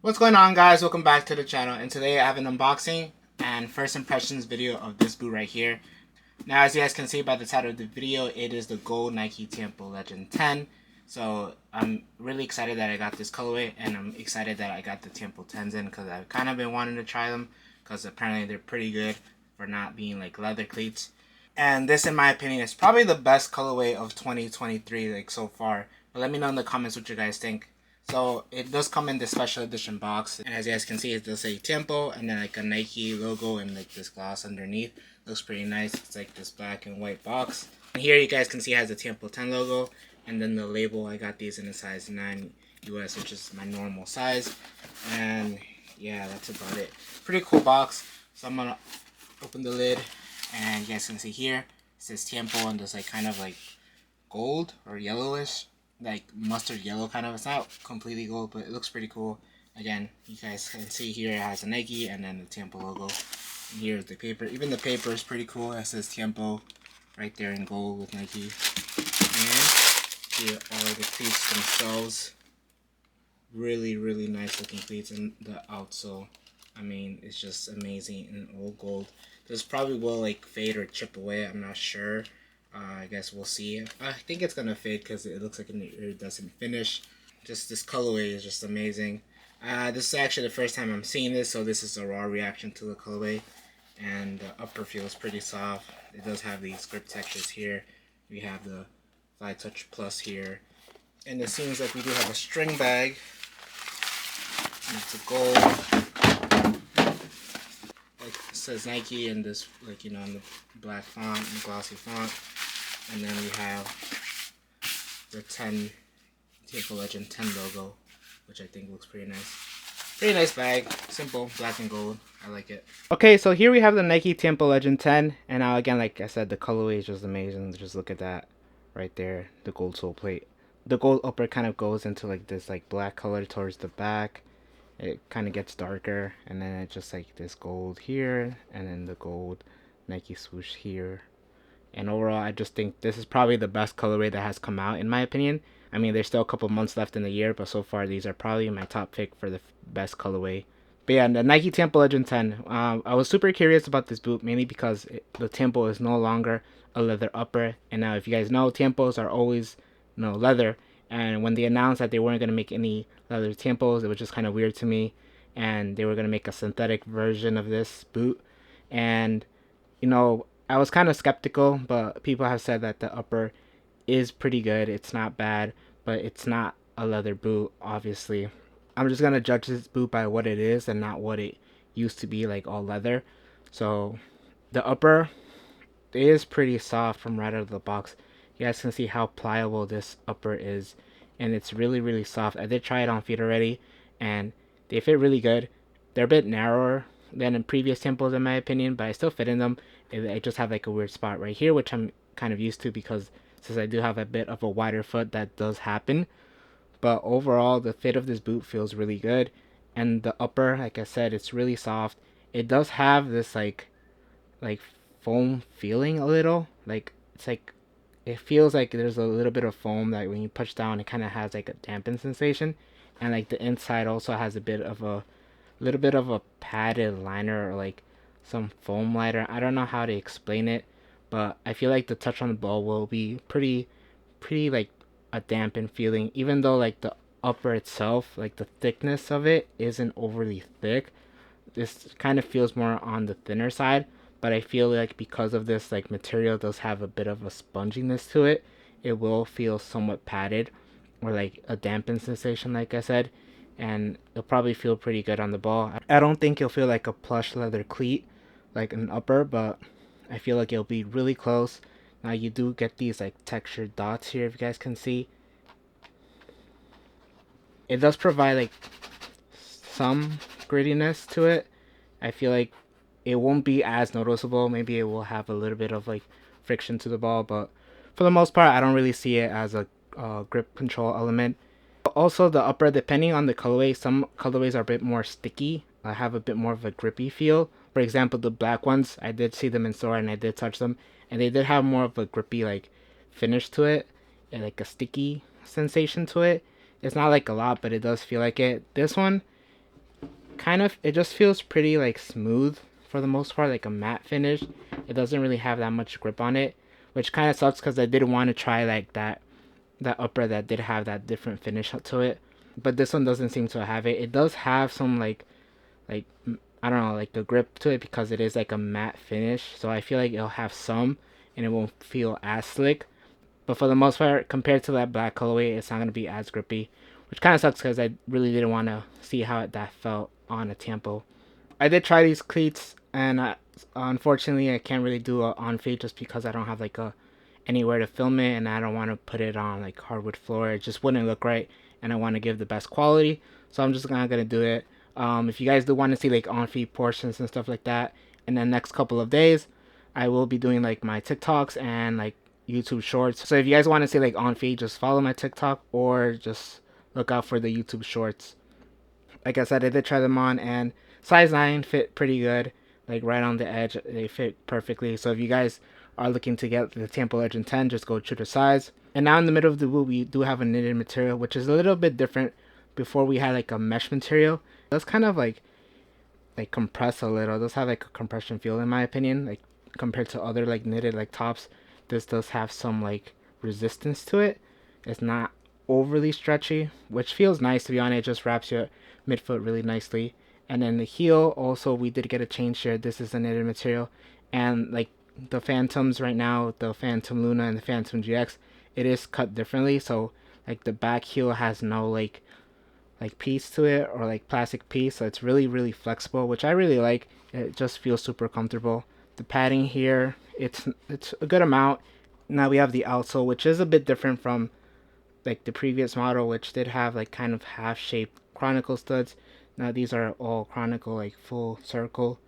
What's going on, guys? Welcome back to the channel, and today I have an unboxing and first impressions video of this boot right here. Now, as you guys can see by the title of the video, it is the gold Nike Tiempo Legend 10. So I'm really excited that I got this colorway, and I'm excited that I got the Tiempo 10s in because I've kind of been wanting to try them because apparently they're pretty good for not being like leather cleats. And this, in my opinion, is probably the best colorway of 2023 like so far. But let me know in the comments what you guys think. So it does come in this special edition box, and as you guys can see, it does say Tiempo and then like a Nike logo and like this gloss underneath. Looks pretty nice. It's like this black and white box. And here you guys can see it has the Tiempo 10 logo, and then the label. I got these in a size 9 US, which is my normal size. And yeah, that's about it. Pretty cool box. So I'm gonna open the lid, and you guys can see here it says Tiempo, and there's like kind of like gold or yellowish, like mustard yellow kind of. It's not completely gold, but it looks pretty cool. Again, you guys can see here it has a Nike and then the Tiempo logo. And here's the paper. Even the paper is pretty cool. It says Tiempo right there in gold with Nike. And here are the cleats themselves. Really nice looking cleats, and the outsole, I mean, it's just amazing in all gold. This probably will like fade or chip away, I'm not sure. I guess we'll see. I think it's gonna fade because it looks like it doesn't finish. Just this colorway is just amazing. This is actually the first time I'm seeing this, so this is a raw reaction to the colorway. And the upper feels pretty soft. It does have these grip textures here. We have the Fly Touch Plus here. And it seems like we do have a string bag. And it's a gold. Like it says Nike in this, like, you know, in the black font and glossy font. And then we have the 10 Tiempo Legend 10 logo, which I think looks pretty nice. Pretty nice bag, simple, black and gold. I like it. Okay, so here we have the Nike Tiempo Legend 10, and now again, like I said, the colorway is just amazing. Just look at that right there, the gold sole plate. The gold upper kind of goes into like this like black color towards the back. It kind of gets darker, and then it's just like this gold here, and then the gold Nike swoosh here. And overall, I just think this is probably the best colorway that has come out, in my opinion. I mean, there's still a couple months left in the year, but so far these are probably my top pick for the best colorway. But yeah, the Nike Tiempo Legend 10. I was super curious about this boot, mainly because the Tiempo is no longer a leather upper. And now, if you guys know, Tiempos are always, leather. And when they announced that they weren't going to make any leather Tiempos, it was just kind of weird to me. And they were going to make a synthetic version of this boot. And I was kind of skeptical, but people have said that the upper is pretty good. It's not bad, but it's not a leather boot, obviously. I'm just gonna judge this boot by what it is and not what it used to be, like all leather. So the upper is pretty soft from right out of the box. You guys can see how pliable this upper is, and it's really soft. I did try it on feet already, and they fit really good. They're a bit narrower than in previous Tiempos in my opinion, but I still fit in them. I just have like a weird spot right here, which I'm kind of used to because since I do have a bit of a wider foot, that does happen. But overall, the fit of this boot feels really good, and the upper, like I said, it's really soft. It does have this like foam feeling a little. Like it's like it feels like there's a little bit of foam that when you push down, it kind of has like a dampened sensation, and like the inside also has a bit of a little bit of a padded liner or like some foam liner. I don't know how to explain it, but I feel like the touch on the ball will be pretty like a dampened feeling, even though like the upper itself, like the thickness of it isn't overly thick. This kind of feels more on the thinner side, but I feel like because of this like material does have a bit of a sponginess to it, it will feel somewhat padded or like a dampened sensation, like I said, and it'll probably feel pretty good on the ball. I don't think you'll feel like a plush leather cleat like an upper, but I feel like it'll be really close. Now you do get these like textured dots here, if you guys can see. It does provide like some grittiness to it. I feel like it won't be as noticeable. Maybe it will have a little bit of like friction to the ball, but for the most part, I don't really see it as a grip control element. Also, the upper, depending on the colorway, some colorways are a bit more sticky. I have a bit more of a grippy feel. For example, the black ones, I did see them in store and I did touch them, and they did have more of a grippy like finish to it, and like a sticky sensation to it. It's not like a lot, but it does feel like it. This one, it just feels pretty like smooth for the most part, like a matte finish. It doesn't really have that much grip on it, which kind of sucks because I did want to try like that upper that did have that different finish to it, but this one doesn't seem to have it. It does have some like I don't know, like a grip to it because it is like a matte finish, so I feel like it'll have some and it won't feel as slick. But for the most part, compared to that black colorway, it's not going to be as grippy, which kind of sucks because I really didn't want to see how that felt on a Tiempo. I did try these cleats, and unfortunately I can't really do a on fade just because I don't have like a anywhere to film it, and I don't want to put it on like hardwood floor. It just wouldn't look right, and I want to give the best quality, so I'm just not gonna do it. If you guys do want to see like on feed portions and stuff like that in the next couple of days, I will be doing like my TikToks and like YouTube shorts. So if you guys want to see like on feed, just follow my TikTok or just look out for the YouTube shorts. Like I said, I did try them on, and size 9 fit pretty good, like right on the edge. They fit perfectly. So if you guys are looking to get the Tiempo Legend 10, just go true to size. And now in the middle of the boot, we do have a knitted material, which is a little bit different. Before we had like a mesh material. That's kind of like compress a little. It does have like a compression feel in my opinion, like compared to other like knitted like tops. This does have some like resistance to it. It's not overly stretchy, which feels nice to be honest. It just wraps your midfoot really nicely. And then the heel also, we did get a change here. This is a knitted material, and like the Phantoms right now, the Phantom Luna and the Phantom GX, it is cut differently. So like the back heel has no like piece to it, or like plastic piece, so it's really flexible, which I really like. It just feels super comfortable. The padding here, it's a good amount. Now we have the outsole, which is a bit different from like the previous model, which did have like kind of half-shaped chronicle studs. Now these are all chronicle, like full circle.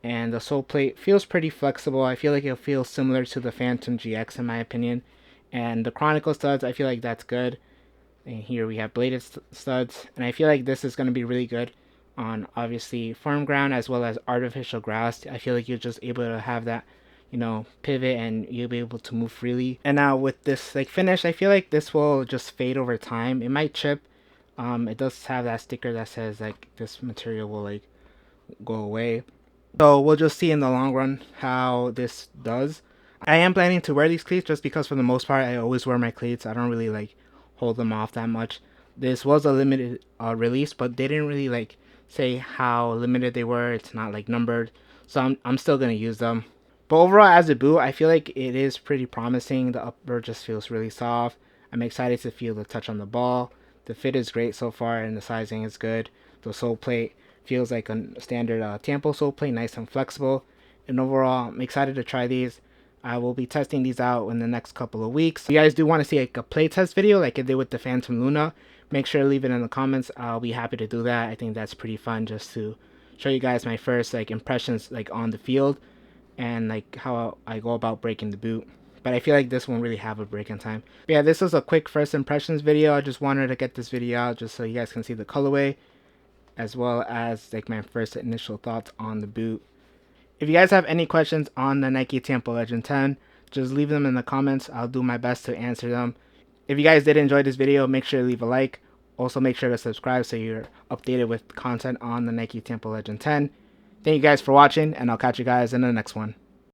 And the sole plate feels pretty flexible. I feel like it feels similar to the Phantom GX in my opinion. And the chronicle studs, I feel like that's good. And here we have bladed studs, and I feel like this is going to be really good on obviously firm ground as well as artificial grass. I feel like you're just able to have that, you know, pivot, and you'll be able to move freely. And now with this like finish, I feel like this will just fade over time. It might chip. It does have that sticker that says like this material will like go away. So we'll just see in the long run how this does. I am planning to wear these cleats just because for the most part I always wear my cleats. I don't really like hold them off that much. This was a limited release, but they didn't really like say how limited they were. It's not like numbered, so I'm still gonna use them. But overall, as a boot, I feel like it is pretty promising. The upper just feels really soft. I'm excited to feel the touch on the ball. The fit is great so far, and the sizing is good. The sole plate feels like a standard Tiempo sole plate, nice and flexible. And overall, I'm excited to try these. I will be testing these out in the next couple of weeks. If you guys do want to see like a playtest video like I did with the Phantom Luna, make sure to leave it in the comments. I'll be happy to do that. I think that's pretty fun, just to show you guys my first like impressions like on the field, and like how I go about breaking the boot. But I feel like this won't really have a break-in time. But yeah, this was a quick first impressions video. I just wanted to get this video out just so you guys can see the colorway, as well as like my first initial thoughts on the boot. If you guys have any questions on the Nike Tiempo Legend 10, just leave them in the comments. I'll do my best to answer them. If you guys did enjoy this video, make sure to leave a like. Also, make sure to subscribe so you're updated with content on the Nike Tiempo Legend 10. Thank you guys for watching, and I'll catch you guys in the next one.